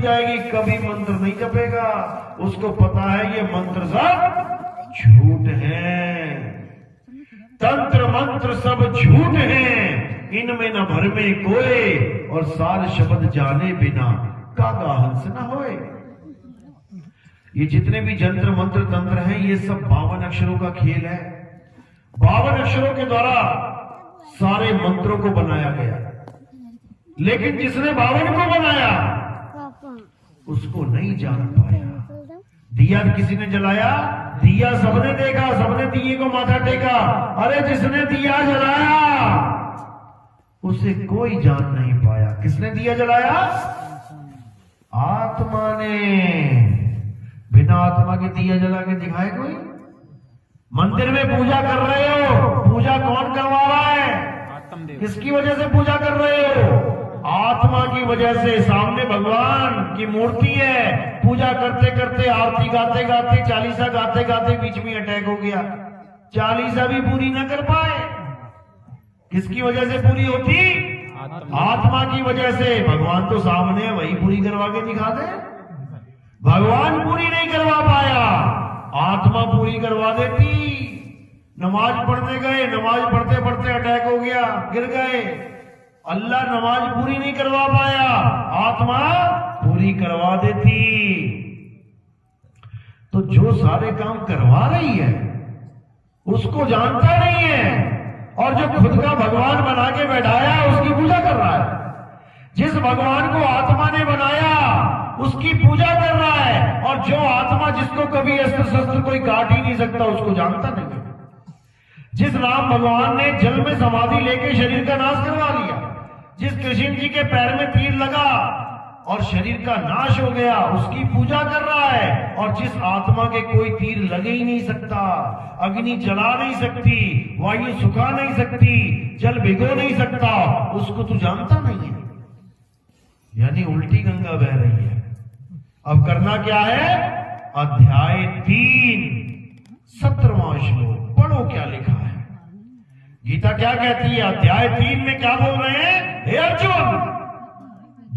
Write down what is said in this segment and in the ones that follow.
जाएगी, कभी मंत्र नहीं जपेगा। उसको पता है ये मंत्र सब झूठ है, तंत्र मंत्र सब झूठ है, इनमें न भर में कोई, और सार शब्द जाने बिना कागा हंस न होए। ये जितने भी जंत्र मंत्र तंत्र हैं, ये सब 52 अक्षरों का खेल है। 52 अक्षरों के द्वारा सारे मंत्रों को बनाया गया, लेकिन जिसने 52 को बनाया उसको नहीं जान पाया। दिया किसी ने जलाया, दिया सबने देखा, सबने दिए को माथा टेका। अरे जिसने दिया जलाया उसे कोई जान नहीं पाया। किसने दिया जलाया? आत्मा ने। बिना आत्मा के दिया जला के दिखाए कोई? मंदिर में पूजा कर रहे हो, पूजा कौन करवा रहा है? किसकी वजह से पूजा कर रहे हो? आत्मा की वजह से। सामने भगवान की मूर्ति है, पूजा करते करते, आरती गाते गाते, चालीसा गाते गाते बीच में अटैक हो गया, चालीसा भी पूरी ना कर पाए। किसकी वजह से पूरी होती? आत्मा की वजह से। भगवान तो सामने है, वही पूरी करवा के दिखा दे। भगवान पूरी नहीं करवा पाया, आत्मा पूरी करवा देती। नमाज पढ़ने गए, नमाज पढ़ते पढ़ते अटैक हो गया, गिर गए। अल्लाह नमाज पूरी नहीं करवा पाया, आत्मा पूरी करवा देती। तो जो सारे काम करवा रही है उसको जानता नहीं है, और जो खुद का भगवान बना के बैठाया उसकी पूजा कर रहा है। जिस भगवान को आत्मा ने बनाया उसकी पूजा कर रहा है, और जो आत्मा जिसको कभी अस्त्र शस्त्र कोई काट ही नहीं सकता उसको जानता नहीं है। जिस राम भगवान ने जल में समाधि लेके शरीर का नाश करवा लिया, जिस कृष्ण जी के पैर में तीर लगा और शरीर का नाश हो गया, उसकी पूजा कर रहा है। और जिस आत्मा के कोई तीर लगे ही नहीं सकता, अग्नि जला नहीं सकती, वायु सुखा नहीं सकती, जल भिगो नहीं सकता, उसको तू जानता नहीं है। यानी उल्टी गंगा बह रही है। अब करना क्या है? अध्याय 3 17वां श्लोक पढ़ो, क्या लिखा है। गीता क्या कहती है? अध्याय 3 में क्या बोल रहे हैं? हे अर्जुन,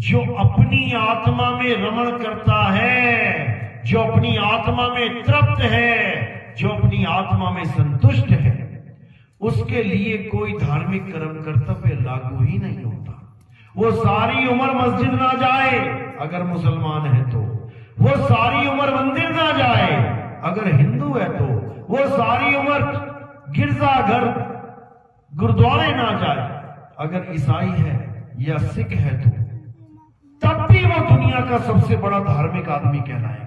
जो अपनी आत्मा में रमण करता है, जो अपनी आत्मा में तृप्त है, जो अपनी आत्मा में संतुष्ट है, उसके लिए कोई धार्मिक कर्म कर्तव्य लागू ही नहीं होता। वो सारी उम्र मस्जिद ना जाए अगर मुसलमान है तो, वो सारी उम्र मंदिर ना जाए अगर हिंदू है तो, वो सारी उम्र गिरजाघर गुरुद्वारे ना जाए अगर ईसाई है या सिख है तो, तब भी वो दुनिया का सबसे बड़ा धार्मिक आदमी कहलाएगा।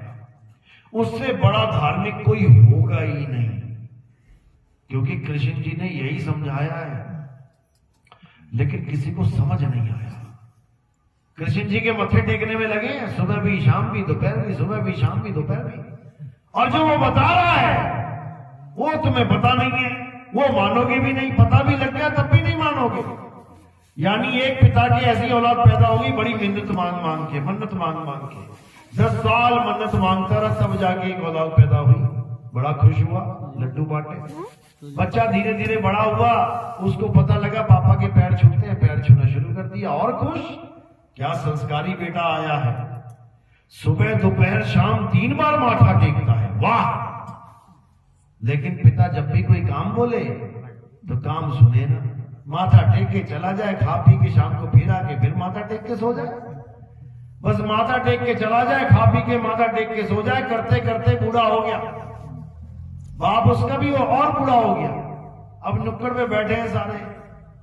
उससे बड़ा धार्मिक कोई होगा ही नहीं, क्योंकि कृष्ण जी ने यही समझाया है, लेकिन किसी को समझ नहीं आया। कृष्ण जी के मत्थे टेकने में लगे हैं, सुबह भी शाम भी दोपहर भी, सुबह भी शाम भी दोपहर भी, और जो वो बता रहा है वो तुम्हें पता नहीं है, वो मानोगे भी नहीं, पता भी लग गया तब भी नहीं मानोगे। यानी एक पिता की ऐसी औलाद पैदा होगी, बड़ी मिन्नत मांग मांग के, मन्नत मांग मांग के, 10 साल मन्नत मांगता रहा, तब जाके एक औलाद पैदा हुई। बड़ा खुश हुआ, लड्डू बांटे। बच्चा धीरे धीरे बड़ा हुआ, उसको पता लगा पापा के पैर छूते हैं, पैर छूना शुरू कर दिया, और खुश, क्या संस्कारी बेटा आया है। सुबह दोपहर शाम 3 बार माथा टेकता है, वाह। लेकिन पिता जब भी कोई काम बोले तो काम सुने ना, माथा टेक के चला जाए, खा पी के शाम को फिर आके फिर माथा टेक के सो जाए। बस माथा टेक के चला जाए, खा पी के माथा टेक के सो जाए, करते करते बूढ़ा हो गया। बाप उसका भी और बूढ़ा हो गया। अब नुक्कड़ में बैठे हैं सारे,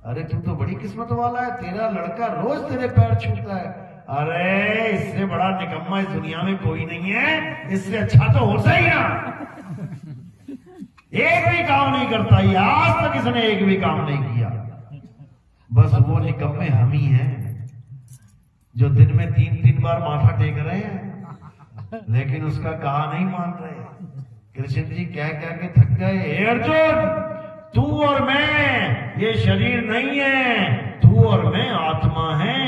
अरे तू तो बड़ी किस्मत वाला है, तेरा लड़का रोज तेरे पैर छूता है। अरे इससे बड़ा निकम्मा इस दुनिया में कोई नहीं है, इससे अच्छा तो होता ही ना। एक भी काम नहीं करता, ये आज तक इसने एक भी काम नहीं किया। बस वो निकम्मे हम ही हैं जो दिन में 3-3 बार माथा टेक रहे हैं, लेकिन उसका कहा नहीं मान रहे। कृष्ण जी कह कह के थक गए। हे अर्जुन, तू और मैं ये शरीर नहीं है, तू और मैं आत्मा है।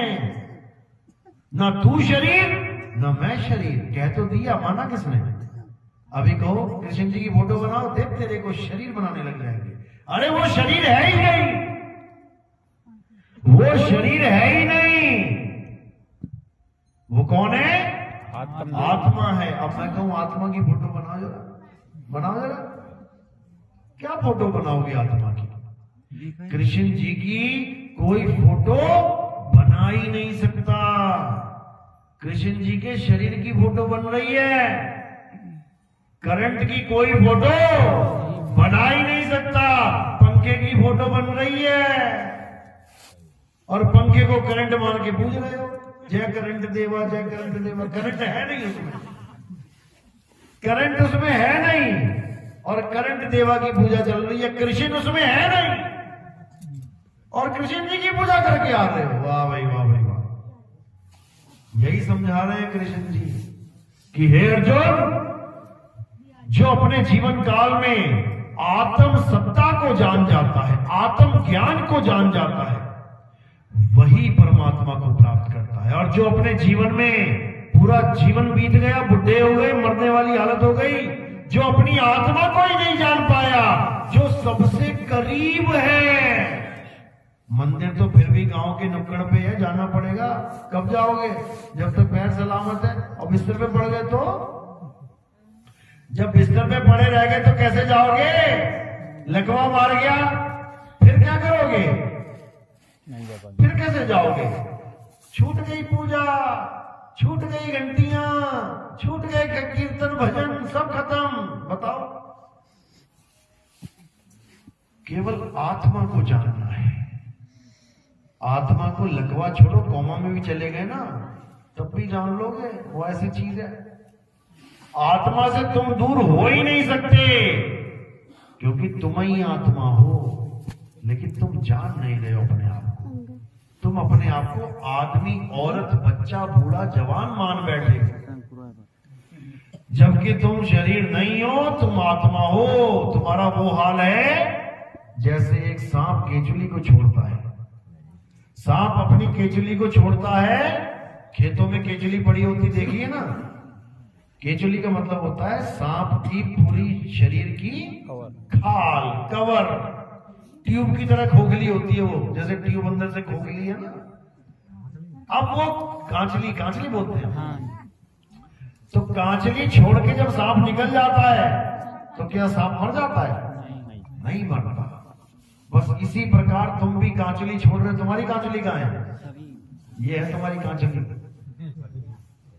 ना तू शरीर ना मैं शरीर, कह तो दिया, माना किसने? अभी कहो कृष्ण जी की फोटो बनाओ, देख तेरे को शरीर बनाने लग जाएंगे। अरे वो शरीर है ही नहीं, वो शरीर है ही नहीं। वो कौन है? आत्मा है। अब मैं कहूं आत्मा की फोटो बनाओ जरा, बनाओ जरा, क्या फोटो बनाओगे आत्मा की? कृष्ण जी की कोई फोटो बना ही नहीं सकता। कृष्ण जी के शरीर की फोटो बन रही है, करंट की कोई फोटो बना ही नहीं सकता। पंखे की फोटो बन रही है और पंखे को करंट मान के पूज रहे हो, जय करंट देवा, जय करंट देवा। करंट है नहीं उसमें, करंट उसमें है नहीं, और करंट देवा की पूजा चल रही है, कृष्ण उसमें है नहीं, और कृष्ण जी की पूजा करके आ रहे हो। वाह भाई वाह भाई वाह। यही समझा रहे हैं कृष्ण जी कि हे अर्जुन, जो अपने जीवन काल में आत्म सत्ता को जान जाता है, आत्म ज्ञान को जान जाता है, वही परमात्मा को प्राप्त करता है। और जो अपने जीवन में पूरा जीवन बीत गया, बुढ़े हो गए, मरने वाली हालत हो गई, जो अपनी आत्मा को ही नहीं जान पाया, जो सबसे करीब है। मंदिर तो फिर भी गांव के नुक्कड़ पे है, जाना पड़ेगा। कब जाओगे? जब तक पैर सलामत है। और बिस्तर पे पड़ गए तो, जब बिस्तर पे पड़े रह गए तो कैसे जाओगे? लकवा मार गया, फिर क्या करोगे? फिर कैसे जाओगे? छूट गई पूजा, छूट गई घंटियां, छूट गए कीर्तन भजन, सब खत्म। बताओ, केवल आत्मा को जानना है। आत्मा को लकवा छोड़ो, कोमा में भी चले गए ना, तब भी जान लोगे। वो ऐसी चीज है, आत्मा से तुम दूर हो ही नहीं सकते, क्योंकि तुम ही आत्मा हो। लेकिन तुम जान नहीं रहे हो अपने आप को। तुम अपने आप को आदमी, औरत, बच्चा, बूढ़ा, जवान मान बैठे हो, जबकि तुम शरीर नहीं हो, तुम आत्मा हो। तुम्हारा वो हाल है जैसे एक सांप केचुली को छोड़ता है। सांप अपनी केचुली को छोड़ता है, खेतों में केचुली पड़ी होती देखिए ना। केचुली का मतलब होता है सांप की पूरी शरीर की खाल, कवर, ट्यूब की तरह खोखली होती है वो, जैसे ट्यूब अंदर से खोखली है ना। अब वो कांचली, कांचली बोलते हैं। तो कांचली छोड़ के जब सांप निकल जाता है तो क्या सांप मर जाता है? नहीं मरता। बस इसी प्रकार तुम भी कांचली छोड़ रहे। तुम्हारी कांचली कहाँ है? ये है तुम्हारी कांचली।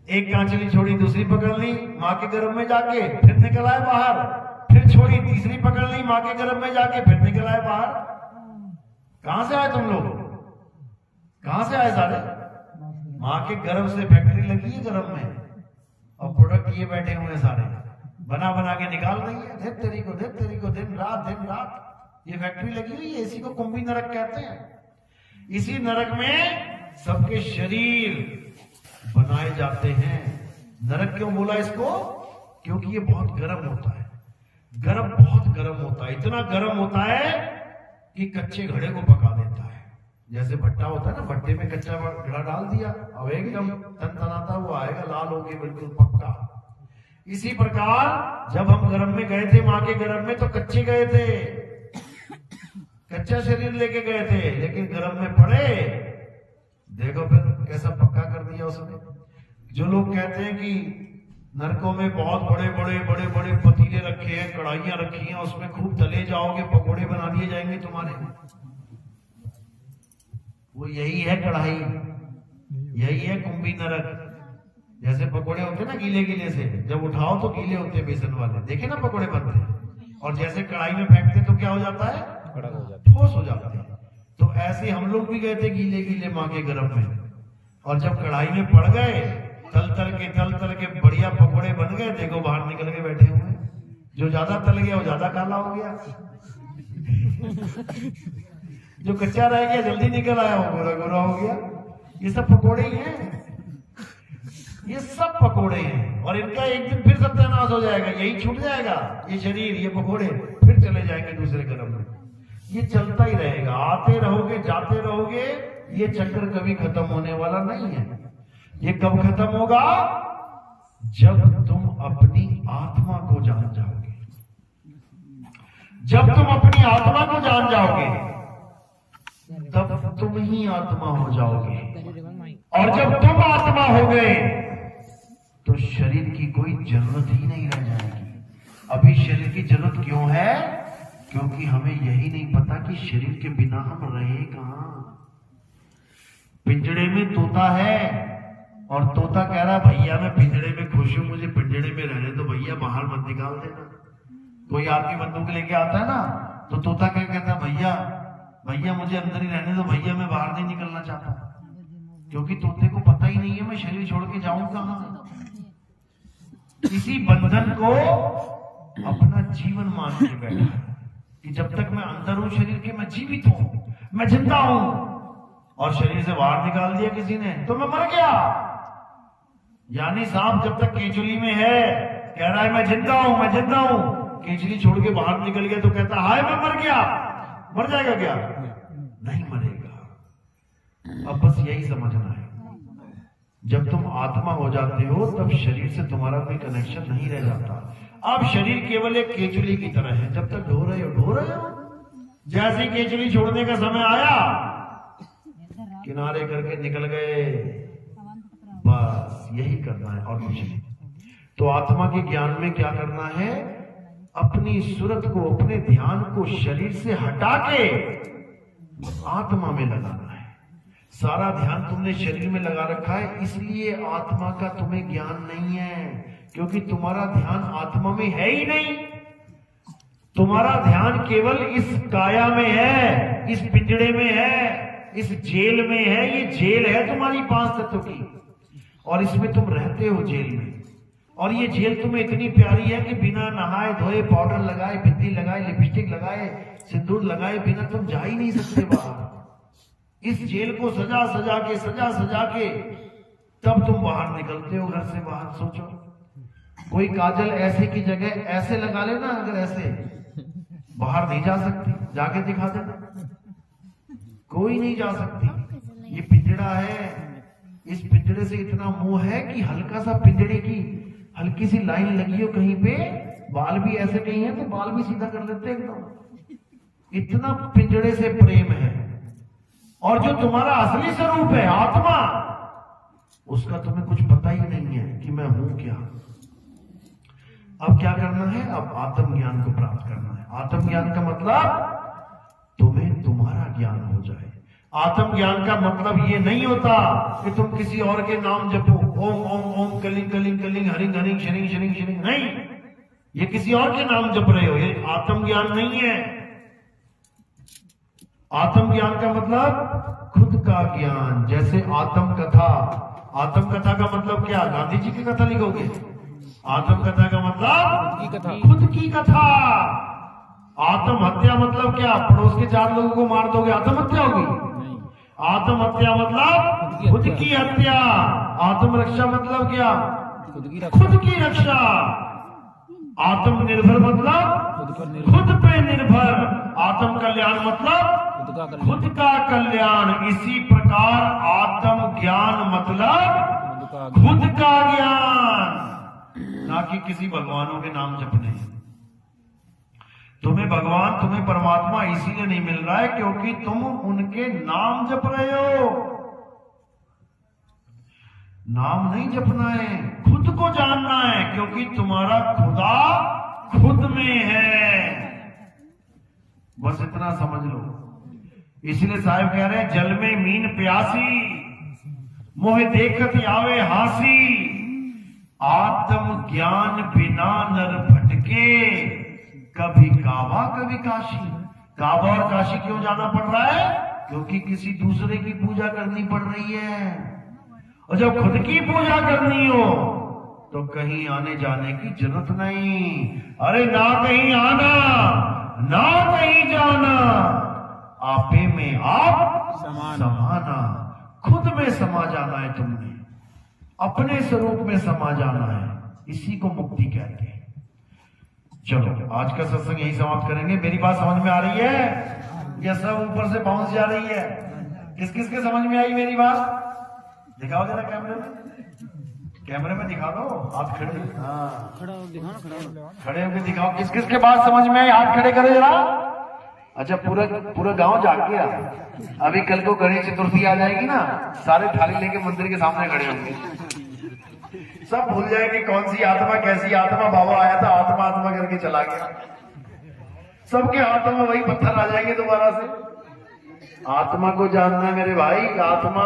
एक कांचली छोड़ी, दूसरी पकड़ ली माँ के गर्भ में जाके, फिर निकल आए बाहर। फिर छोड़ी, तीसरी पकड़ ली माँ के गर्भ में जाके, फिर निकल आए बाहर। कहां से आए तुम लोग? कहां से आए सारे? माँ के गर्भ से फैक्ट्री लगी है गर्भ में, और प्रोडक्ट ये बैठे हुए सारे बना बना के निकाल रही है। दिन तेरी को, दिन तेरी को, दिन रात ये फैक्ट्री लगी हुई है। इसी को कुंभी नरक कहते हैं। इसी नरक में सबके शरीर बनाए जाते हैं। नरक क्यों बोला इसको? क्योंकि ये बहुत गर्म होता है। गर्म, बहुत गर्म होता है। इतना गर्म होता है कि कच्चे घड़े को पका देता है। जैसे भट्टा होता है ना, भट्टे में कच्चा घड़ा डाल दिया, अब एकदम तनतनाता हुआ आएगा, लाल होके बिल्कुल पक्का। इसी प्रकार जब हम गर्भ में गए थे माँ के गर्भ में, तो कच्चे गए थे, कच्चा शरीर लेके गए थे, लेकिन गर्भ में पड़े, देखो फिर कैसा पक्का कर दिया उसने। जो लोग कहते हैं कि नरकों में बहुत बड़े बड़े बड़े बड़े पतीले रखे हैं, कढ़ाइयां रखी हैं, उसमें खूब तले जाओगे, पकोड़े बना दिए जाएंगे तुम्हारे, वो यही है कढ़ाई, यही है कुंभी नरक। जैसे पकोड़े होते हैं ना गीले गीले से, जब उठाओ तो गीले होते हैं बेसन वाले, देखे ना पकोड़े बनते हैं, और जैसे कढ़ाई में फेंकते तो क्या हो जाता है? ठोस हो जाते हैं। तो ऐसे हम लोग भी गए थे गीले गीले माँ के गर्भ में, और जब कढ़ाई में पड़ गए, तल तल के बढ़िया पकोड़े बन गए, देखो बाहर निकल के बैठे हुए। जो ज्यादा तल गया वो ज्यादा काला हो गया, जो कच्चा रह गया जल्दी निकल आया वो गोरा गोरा हो गया। ये सब पकोड़े ही हैं, ये सब पकोड़े हैं, और इनका एक दिन फिर सत्यानाश हो जाएगा, यही छूट जाएगा, ये शरीर, ये पकोड़े, फिर चले जाएंगे दूसरे गर्भ में। ये चलता ही रहेगा, आते रहोगे जाते रहोगे, ये चक्कर कभी खत्म होने वाला नहीं है। ये कब खत्म होगा? जब तुम अपनी आत्मा को जान जाओगे। जब तुम अपनी आत्मा को जान जाओगे तब तुम ही आत्मा हो जाओगे, और जब तुम आत्मा हो गए तो शरीर की कोई जरूरत ही नहीं रह जाएगी। अभी शरीर की जरूरत क्यों है? क्योंकि हमें यही नहीं पता कि शरीर के बिना हम रहे कहां। पिंजड़े में तोता है और तोता कह रहा भैया मैं पिंजड़े में खुश हूं, मुझे पिंजड़े में रहने तो भैया बाहर मत निकाल देना। कोई आदमी बंदूक लेके आता है ना तो तोता क्या कहता है, भैया भैया मुझे अंदर ही रहने दो भैया, मैं बाहर नहीं निकलना चाहता। क्योंकि तोते को पता ही नहीं है मैं शरीर छोड़ के जाऊं कहां। इसी बंधन को अपना जीवन मान के बैठा है कि जब तक मैं अंदर हूं शरीर के, मैं जीवित हूं, मैं जिंदा हूं। और शरीर से बाहर निकाल दिया किसी ने तो मैं मर गया। यानी सांप जब तक केचुली में है कह रहा है मैं जिंदा हूं, मैं जिंदा हूं। केचुली छोड़ के बाहर निकल गया तो कहता हाय मैं मर गया। मर जाएगा क्या? नहीं मरेगा। अब बस यही समझना है, जब तुम आत्मा हो जाते हो तब शरीर से तुम्हारा कोई कनेक्शन नहीं रह जाता। अब शरीर केवल एक केचुली की तरह है, जब तक ढो रहे हो। जैसे केचुली छोड़ने का समय आया किनारे करके निकल गए। बस यही करना है और कुछ नहीं। तो आत्मा के ज्ञान में क्या करना है? अपनी सूरत को, अपने ध्यान को शरीर से हटा के आत्मा में लगाना है। सारा ध्यान तुमने शरीर में लगा रखा है, इसलिए आत्मा का तुम्हें ज्ञान नहीं है, क्योंकि तुम्हारा ध्यान आत्मा में है ही नहीं। तुम्हारा ध्यान केवल इस काया में है, इस पिंजड़े में है, इस जेल में है। ये जेल है तुम्हारी 5 तत्व की और इसमें तुम रहते हो जेल में। और ये जेल तुम्हें इतनी प्यारी है कि बिना नहाए धोए, पाउडर लगाए, बिंदी लगाए, लिपस्टिक लगाए, सिंदूर लगाए बिना तुम जा ही नहीं सकते बाहर। इस जेल को सजा सजा के तब तुम बाहर निकलते हो घर से बाहर। सोचो कोई काजल ऐसे की जगह ऐसे लगा लेना, अगर ऐसे बाहर नहीं जा सकती, जाके दिखा देना, कोई नहीं जा सकती। ये पिंजड़ा है, इस पिंजड़े से इतना मोह है कि हल्का सा पिंजड़े की हल्की सी लाइन लगी हो कहीं पे, बाल भी ऐसे नहीं है तो बाल भी सीधा कर लेते हैं एकदम। इतना पिंजड़े से प्रेम है। और जो तुम्हारा असली स्वरूप है आत्मा, उसका तुम्हें कुछ पता ही नहीं है कि मैं हूं क्या। अब क्या करना है? अब आत्म ज्ञान को प्राप्त करना है। आत्म ज्ञान का मतलब तुम्हें तुम्हारा ज्ञान हो जाए। आत्म ज्ञान का मतलब ये नहीं होता कि तुम किसी और के नाम जपो, Om Om Om Kalinga Kalinga Kalinga hurrying hurrying sharing sharing sharing. नहीं, ये किसी और के नाम जप रहे हो, ये आत्म ज्ञान नहीं है। आत्म ज्ञान का मतलब खुद का ज्ञान। जैसे आत्म कथा, आत्म कथा का मतलब क्या? गांधी जी की कथा लिखोगे? आत्म कथा का मतलब खुद की कथा। आत्महत्या मतलब क्या? पड़ोस के 4 लोगों को मार दोगे, आत्महत्या होगी? आत्महत्या मतलब खुद की हत्या। आत्मरक्षा मतलब क्या? खुद की रक्षा। आत्मनिर्भर मतलब खुद पे निर्भर। आत्म कल्याण मतलब खुद का कल्याण। इसी प्रकार आत्म ज्ञान मतलब खुद का ज्ञान, ना कि किसी भगवानों के नाम जपने। तुम्हें भगवान, तुम्हें परमात्मा इसीलिए नहीं मिल रहा है क्योंकि तुम उनके नाम जप रहे हो। नाम नहीं जपना है, खुद को जानना है, क्योंकि तुम्हारा खुदा खुद में है। बस इतना समझ लो। इसलिए साहब कह रहे हैं जल में मीन प्यासी, मोह देखत आवे हासी। आत्म ज्ञान बिना नर भटके, कभी काबा कभी काशी। काबा और काशी क्यों जाना पड़ रहा है? क्योंकि किसी दूसरे की पूजा करनी पड़ रही है। और जब खुद की पूजा करनी हो तो कहीं आने जाने की जरूरत नहीं। अरे ना कहीं आना ना कहीं जाना, आपे में आप समाना। खुद में समा जाना है तुमने, अपने स्वरूप में समा जाना है। इसी को मुक्ति कहते हैं। चलो आज का सत्संग यही समाप्त करेंगे। मेरी बात समझ में आ रही है या सब ऊपर से बाउंस जा रही है? किस किस के समझ में आई मेरी बात? दिखाओ जरा कैमरे में, कैमरे में दिखा दो। हाथ खड़े, हाँ खड़े होकर दिखाओ। किस किस के बात समझ में आई? हाथ खड़े करो जरा। अच्छा, पूरा गांव जाग गया। अभी कल को गणेश चतुर्थी आ जाएगी ना, सारे थाली लेके मंदिर के सामने खड़े होंगे। सब भूल जाएंगे कौन सी आत्मा कैसी आत्मा, बाबा आया था आत्मा आत्मा करके चला गया। सबके हाथों में वही पत्थर आ जाएंगे दोबारा से। आत्मा को जानना है मेरे भाई, आत्मा